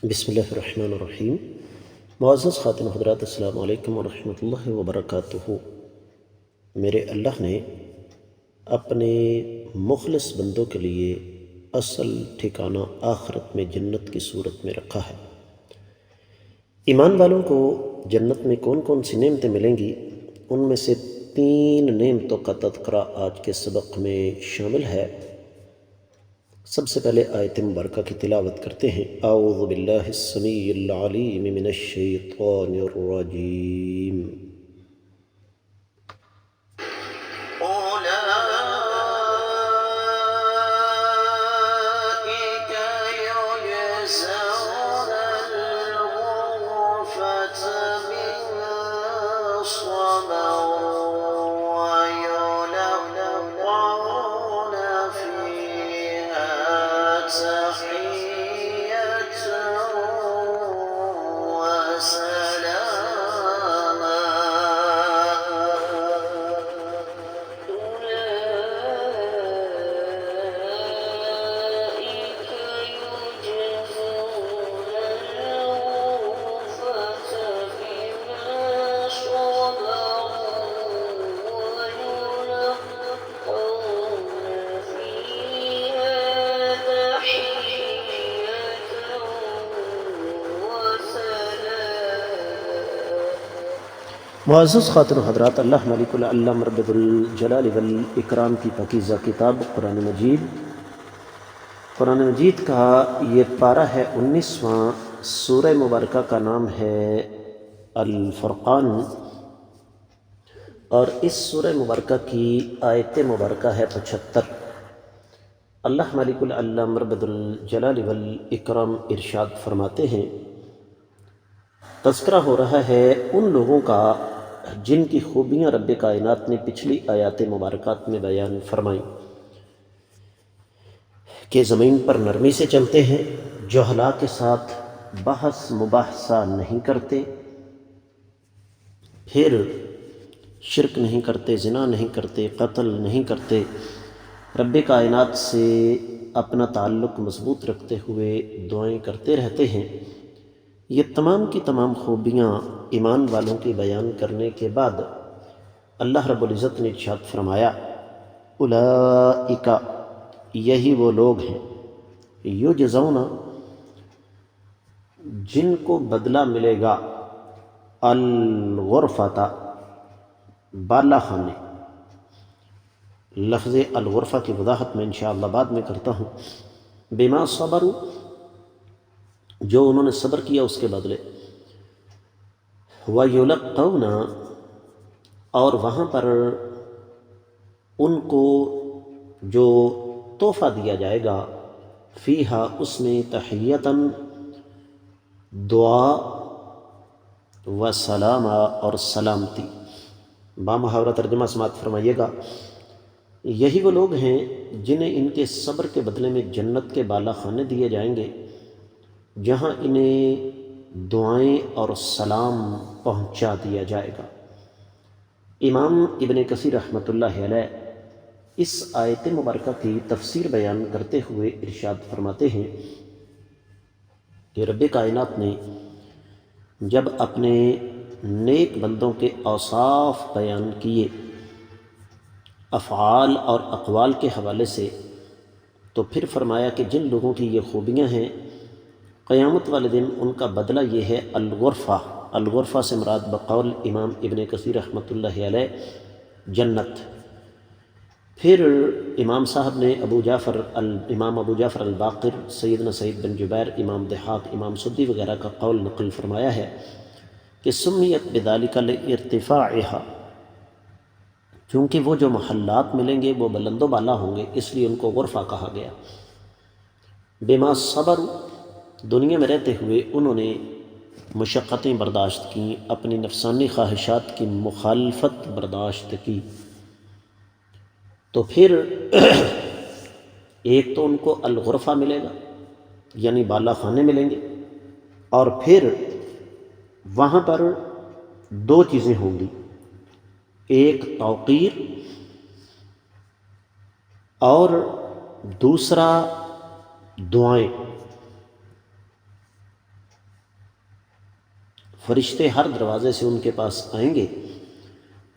بسم اللہ الرحمن الرحیم۔ معزز خاتون حضرات، السلام علیکم ورحمۃ اللہ وبرکاتہ۔ میرے اللہ نے اپنے مخلص بندوں کے لیے اصل ٹھکانہ آخرت میں جنت کی صورت میں رکھا ہے۔ ایمان والوں کو جنت میں کون کون سی نعمتیں ملیں گی، ان میں سے 3 نعمتوں کا تذکرہ آج کے سبق میں شامل ہے۔ سب سے پہلے آیت مبارکہ کی تلاوت کرتے ہیں۔ اعوذ باللہ السمیع العلیم من الشیطان الرجیم۔ أولئك يجزون الغرفة بما صبروا ويلقون فيها تحية وسلاما۔ أولئك يجزون الغرفة بما صبروا ويلقون فيها تحية وسلاما۔ معزز خاتون حضرات، اللہ ملک العلم رب الجلال والاکرام کی پاکیزہ کتاب قرآن مجید کا یہ پارہ ہے 19واں۔ سورہ مبارکہ کا نام ہے الفرقان، اور اس سورہ مبارکہ کی آیت مبارکہ ہے 75۔ اللہ ملک العلم رب الجلال والاکرام ارشاد فرماتے ہیں، تذکرہ ہو رہا ہے ان لوگوں کا جن کی خوبیاں رب کائنات نے پچھلی آیات مبارکات میں بیان فرمائیں، کہ زمین پر نرمی سے چلتے ہیں، جہلا کے ساتھ بحث مباحثہ نہیں کرتے، پھر شرک نہیں کرتے، زنا نہیں کرتے، قتل نہیں کرتے، رب کائنات سے اپنا تعلق مضبوط رکھتے ہوئے دعائیں کرتے رہتے ہیں۔ یہ تمام کی تمام خوبیاں ایمان والوں کی بیان کرنے کے بعد اللہ رب العزت نے ارشاد فرمایا، اولئک، یہی وہ لوگ ہیں، یجزون، جن کو بدلہ ملے گا، الغرفۃ، بالا خانے۔ لفظ الغرفہ کی وضاحت میں انشاءاللہ بعد میں کرتا ہوں۔ بما صبروا، جو انہوں نے صبر کیا اس کے بدلے، وَيُلَقَّوْنَ، اور وہاں پر ان کو جو تحفہ دیا جائے گا، فیہا، اس میں، تحیتاً، دعا، وسلاما، اور سلامتی۔ بامحاورہ ترجمہ سماعت فرمائیے گا۔ یہی وہ لوگ ہیں جنہیں ان کے صبر کے بدلے میں جنت کے بالا خانے دیے جائیں گے، جہاں انہیں دعائیں اور سلام پہنچا دیا جائے گا۔ امام ابن کثیر رحمۃ اللہ علیہ اس آیت مبارکہ کی تفسیر بیان کرتے ہوئے ارشاد فرماتے ہیں کہ رب کائنات نے جب اپنے نیک بندوں کے اوصاف بیان کیے افعال اور اقوال کے حوالے سے، تو پھر فرمایا کہ جن لوگوں کی یہ خوبیاں ہیں، قیامت والے دن ان کا بدلہ یہ ہے الغرفہ۔ الغرفہ سے مراد بقول امام ابن کثیر رحمۃ اللہ علیہ جنت۔ پھر امام صاحب نے امام ابو جعفر الباقر، سیدنا سعید بن جبیر، امام ضحاک، امام سدی وغیرہ کا قول نقل فرمایا ہے کہ سمیت بذالک لارتفاعها، چونکہ وہ جو محلات ملیں گے وہ بلند و بالا ہوں گے، اس لیے ان کو غرفہ کہا گیا۔ بما صبر، دنیا میں رہتے ہوئے انہوں نے مشقتیں برداشت کیں، اپنی نفسانی خواہشات کی مخالفت برداشت کی، تو پھر ایک تو ان کو الغرفہ ملے گا، یعنی بالا خانے ملیں گے، اور پھر وہاں پر 2 چیزیں ہوں گی، ایک توقیر اور دوسرا دعائیں۔ فرشتے ہر دروازے سے ان کے پاس آئیں گے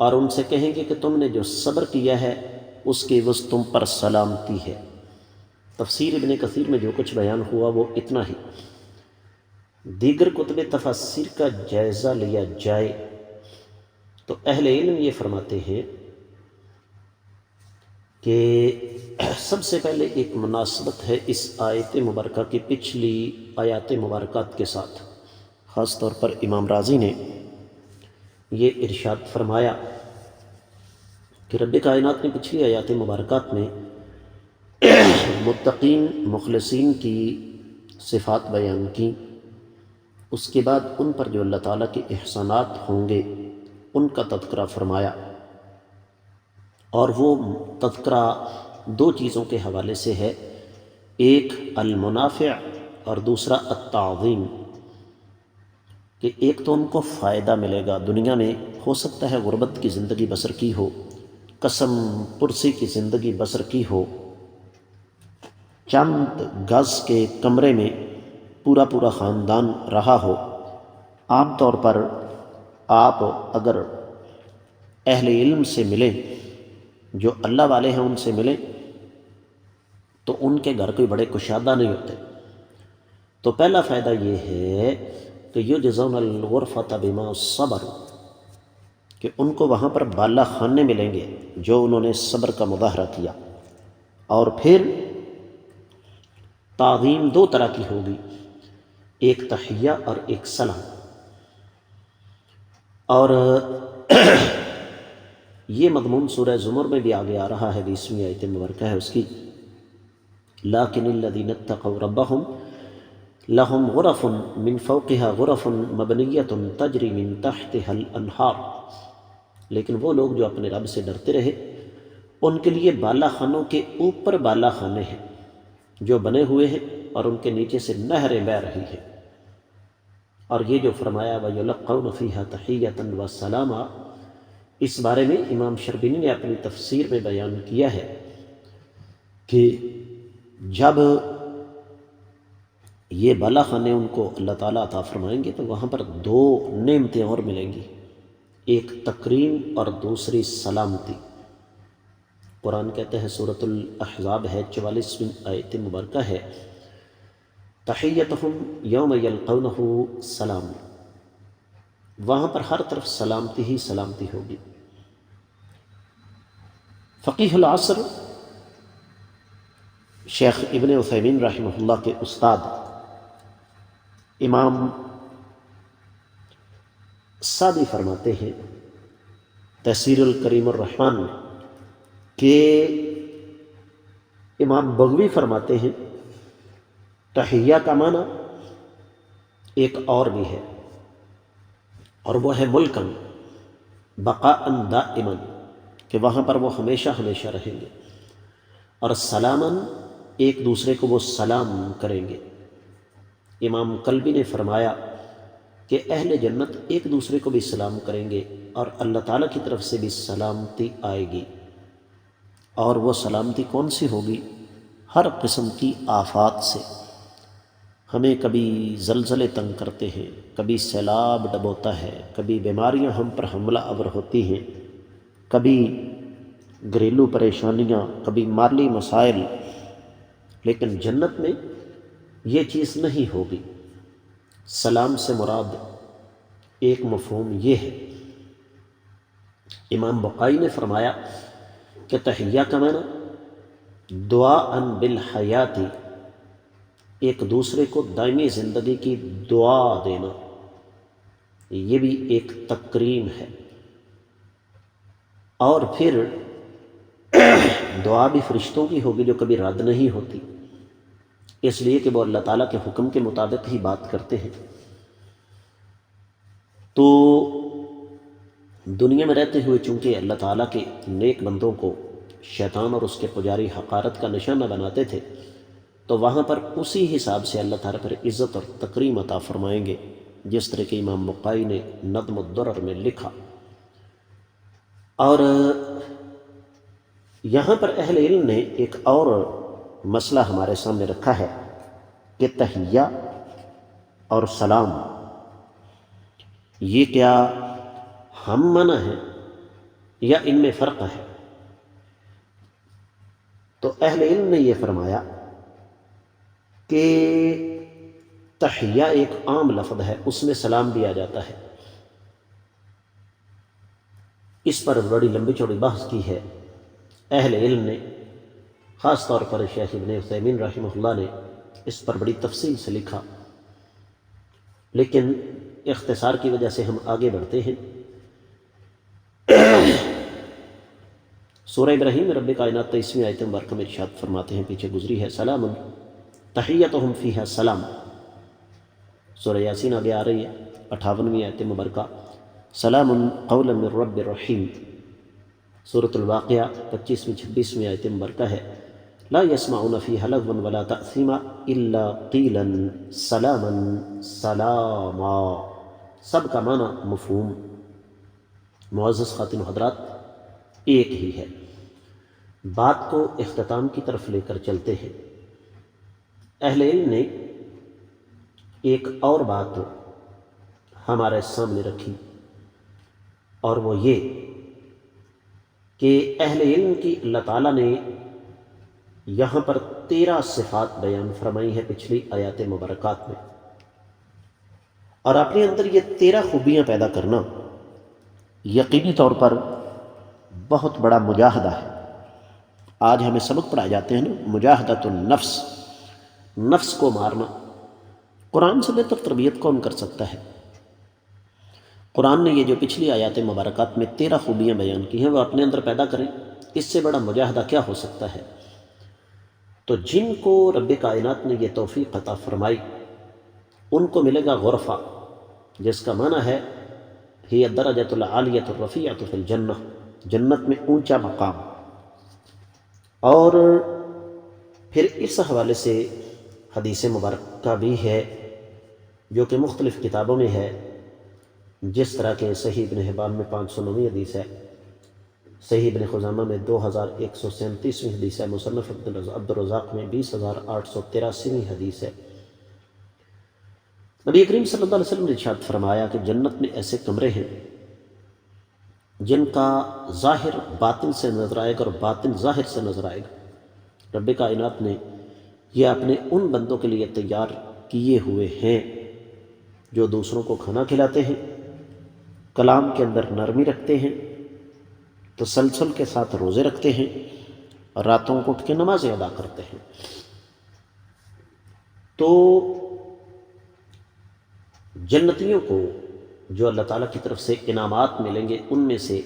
اور ان سے کہیں گے کہ تم نے جو صبر کیا ہے اس کی عوض تم پر سلامتی ہے۔ تفسیر ابن کثیر میں جو کچھ بیان ہوا وہ اتنا ہی۔ دیگر کتب تفسیر کا جائزہ لیا جائے تو اہل علم یہ فرماتے ہیں کہ سب سے پہلے ایک مناسبت ہے اس آیت مبارکہ کی پچھلی آیات مبارکات کے ساتھ۔ خاص طور پر امام راضی نے یہ ارشاد فرمایا کہ رب کائنات نے پچھلی آیات مبارکات میں متقین مخلصین کی صفات بیان کی، اس کے بعد ان پر جو اللہ تعالیٰ کے احسانات ہوں گے ان کا تذکرہ فرمایا، اور وہ تذکرہ دو چیزوں کے حوالے سے ہے، ایک المنافع اور دوسرا التعظیم، کہ ایک تو ان کو فائدہ ملے گا دنیا میں، ہو سکتا ہے غربت کی زندگی بسر کی ہو، قسم پرسی کی زندگی بسر کی ہو، چند گز کے کمرے میں پورا پورا خاندان رہا ہو۔ عام طور پر آپ اگر اہل علم سے ملیں، جو اللہ والے ہیں ان سے ملیں، تو ان کے گھر کوئی بڑے کشادہ نہیں ہوتے۔ تو پہلا فائدہ یہ ہے کہ یجزون الغرفۃ بما صبروا، کہ ان کو وہاں پر بالا خانے ملیں گے جو انہوں نے صبر کا مظاہرہ کیا۔ اور پھر تعظیم دو طرح کی ہوگی، ایک تحیہ اور ایک سلام۔ اور یہ مضمون سورہ زمر میں بھی آگے آ رہا ہے، 20ویں آیت مبارکہ ہے اس کی، لیکن الذین اتقوا ربہم لہم غرف من فوقها غرف مبنیۃ تجری من تحتها الانہار، لیکن وہ لوگ جو اپنے رب سے ڈرتے رہے ان کے لیے بالا خانوں کے اوپر بالا خانے ہیں جو بنے ہوئے ہیں اور ان کے نیچے سے نہریں بہہ رہی ہیں۔ اور یہ جو فرمایا وَيُلَقَّوْنَ فِيهَا تَحِيَّةً وَسَلَامًا، اس بارے میں امام شربینی نے اپنی تفسیر میں بیان کیا ہے کہ جب یہ بالا خانے ان کو اللہ تعالیٰ عطا فرمائیں گے تو وہاں پر دو نعمتیں اور ملیں گی، ایک تکریم اور دوسری سلامتی۔ قرآن کہتے ہیں، سورۃ الاحزاب ہے، 44ویں آیت مبارکہ ہے، تحیتہم یوم یلقونہ سلام، وہاں پر ہر طرف سلامتی ہی سلامتی ہوگی۔ فقیہ العصر شیخ ابن عثیمین رحمہ اللہ کے استاد امام سعدی فرماتے ہیں تیسیر الکریم الرحمن میں کہ امام بغوی فرماتے ہیں تحیہ کا معنی ایک اور بھی ہے، اور وہ ہے ملکن بقاء دائما، کہ وہاں پر وہ ہمیشہ ہمیشہ رہیں گے، اور سلامن ایک دوسرے کو وہ سلام کریں گے۔ امام قلبی نے فرمایا کہ اہل جنت ایک دوسرے کو بھی سلام کریں گے اور اللہ تعالیٰ کی طرف سے بھی سلامتی آئے گی، اور وہ سلامتی کون سی ہوگی؟ ہر قسم کی آفات سے۔ ہمیں کبھی زلزلے تنگ کرتے ہیں، کبھی سیلاب ڈبوتا ہے، کبھی بیماریاں ہم پر حملہ آور ہوتی ہیں، کبھی گھریلو پریشانیاں، کبھی مالی مسائل، لیکن جنت میں یہ چیز نہیں ہوگی۔ سلام سے مراد ایک مفہوم یہ ہے۔ امام بقائی نے فرمایا کہ تحیہ کا معنی دعاء بالحیات، ایک دوسرے کو دائمی زندگی کی دعا دینا، یہ بھی ایک تکریم ہے۔ اور پھر دعا بھی فرشتوں کی ہوگی جو کبھی رد نہیں ہوتی، اس لیے کہ وہ اللہ تعالیٰ کے حکم کے مطابق ہی بات کرتے ہیں۔ تو دنیا میں رہتے ہوئے چونکہ اللہ تعالیٰ کے نیک بندوں کو شیطان اور اس کے پجاری حقارت کا نشانہ بناتے تھے، تو وہاں پر اسی حساب سے اللہ تعالیٰ پر عزت اور تکریم عطا فرمائیں گے، جس طرح کہ امام بقائی نے نظم الدرر میں لکھا۔ اور یہاں پر اہل علم نے ایک اور مسئلہ ہمارے سامنے رکھا ہے کہ تحیہ اور سلام یہ کیا ہم منع ہے یا ان میں فرق ہے؟ تو اہل علم نے یہ فرمایا کہ تحیہ ایک عام لفظ ہے، اس میں سلام بھی آ جاتا ہے۔ اس پر بڑی لمبی چوڑی بحث کی ہے اہل علم نے، خاص طور پر شیخ ابن عثیمین رحمہ اللہ نے اس پر بڑی تفصیل سے لکھا، لیکن اختصار کی وجہ سے ہم آگے بڑھتے ہیں۔ سورہ ابراہیم میں رب کائنات 23ویں آیت مبارکہ میں ارشاد فرماتے ہیں، پیچھے گزری ہے، سلام تحیتہم فیہا سلام۔ سورہ یاسین آگے آ رہی ہے 58ویں آیت مبارکہ، سلام قولا من رب الرحیم۔ سورۃ الواقعہ 25ویں 26ویں آیت مبارکہ ہے، لا يسمعون فیہا لغوا ولا تأثیما الا قیلا سلاما سلاما۔ سب کا معنی مفہوم معزز خواتین و حضرات ایک ہی ہے، بات کو اختتام کی طرف لے کر چلتے ہیں۔ اہل علم نے ایک اور بات ہمارے سامنے رکھی، اور وہ یہ کہ اہل علم کی اللہ تعالیٰ نے یہاں پر 13 صفات بیان فرمائی ہیں پچھلی آیات مبارکات میں، اور اپنے اندر یہ 13 خوبیاں پیدا کرنا یقینی طور پر بہت بڑا مجاہدہ ہے۔ آج ہمیں سبق پڑھائے جاتے ہیں نا، مجاہدۃ النفس، نفس کو مارنا۔ قرآن سے بہتر تربیت کون کر سکتا ہے؟ قرآن نے یہ جو پچھلی آیات مبارکات میں 13 خوبیاں بیان کی ہیں وہ اپنے اندر پیدا کریں، اس سے بڑا مجاہدہ کیا ہو سکتا ہے؟ تو جن کو رب کائنات نے یہ توفیق عطا فرمائی ان کو ملے گا غرفہ، جس کا معنی ہے ہی الدرجۃ العالیۃ الرفیعۃ فی الجنہ، جنت میں اونچا مقام۔ اور پھر اس حوالے سے حدیث مبارکہ بھی ہے جو کہ مختلف کتابوں میں ہے، جس طرح کہ صحیح ابن حبان میں 509ویں حدیث ہے، صحیح ابن خزامہ میں 2137ویں حدیث ہے، مصنف عبد الرزاق میں 20883ویں حدیث ہے۔ نبی کریم صلی اللہ علیہ وسلم نے ارشاد فرمایا کہ جنت میں ایسے کمرے ہیں جن کا ظاہر باطن سے نظر آئے گا اور باطن ظاہر سے نظر آئے گا۔ رب کائنات نے یہ اپنے ان بندوں کے لیے تیار کیے ہوئے ہیں جو دوسروں کو کھانا کھلاتے ہیں، کلام کے اندر نرمی رکھتے ہیں، تسلسل کے ساتھ روزے رکھتے ہیں، اور راتوں کو اٹھ کے نمازیں ادا کرتے ہیں۔ تو جنتیوں کو جو اللہ تعالیٰ کی طرف سے انعامات ملیں گے ان میں سے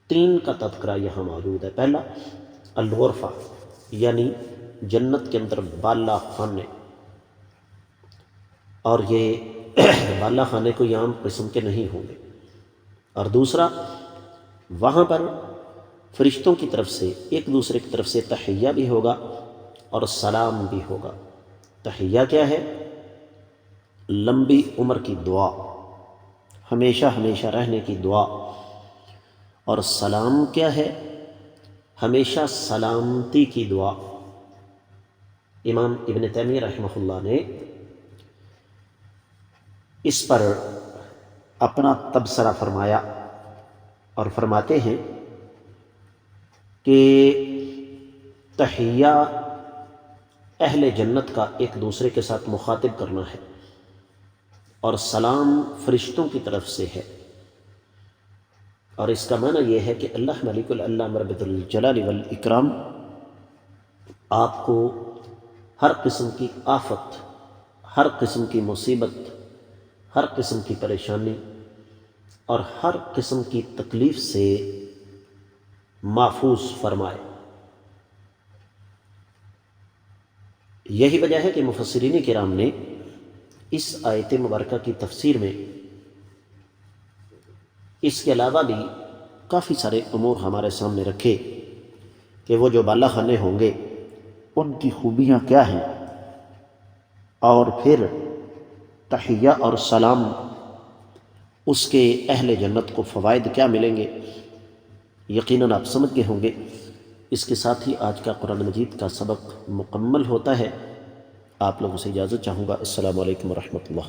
3 کا تذکرہ یہاں موجود ہے۔ پہلا الغرفہ، یعنی جنت کے اندر بالا خانے، اور یہ بالا خانے کوئی عام قسم کے نہیں ہوں گے۔ اور دوسرا، وہاں پر فرشتوں کی طرف سے ایک دوسرے کی طرف سے تحیہ بھی ہوگا اور سلام بھی ہوگا۔ تحیہ کیا ہے؟ لمبی عمر کی دعا، ہمیشہ ہمیشہ رہنے کی دعا۔ اور سلام کیا ہے؟ ہمیشہ سلامتی کی دعا۔ امام ابن تیمیہ رحمہ اللہ نے اس پر اپنا تبصرہ فرمایا اور فرماتے ہیں کہ تحیہ اہل جنت کا ایک دوسرے کے ساتھ مخاطب کرنا ہے، اور سلام فرشتوں کی طرف سے ہے۔ اور اس کا معنی یہ ہے کہ اللہ ملک العلام رب الجلال والاکرام آپ کو ہر قسم کی آفت، ہر قسم کی مصیبت، ہر قسم کی پریشانی اور ہر قسم کی تکلیف سے محفوظ فرمائے۔ یہی وجہ ہے کہ مفسرین کرام نے اس آیت مبارکہ کی تفسیر میں اس کے علاوہ بھی کافی سارے امور ہمارے سامنے رکھے کہ وہ جو بالا خانے ہوں گے ان کی خوبیاں کیا ہیں، اور پھر تحیہ اور سلام اس کے اہل جنت کو فوائد کیا ملیں گے، یقیناً آپ سمجھ گئے ہوں گے۔ اس کے ساتھ ہی آج کا قرآن مجید کا سبق مکمل ہوتا ہے۔ آپ لوگوں سے اجازت چاہوں گا۔ السلام علیکم ورحمۃ اللہ۔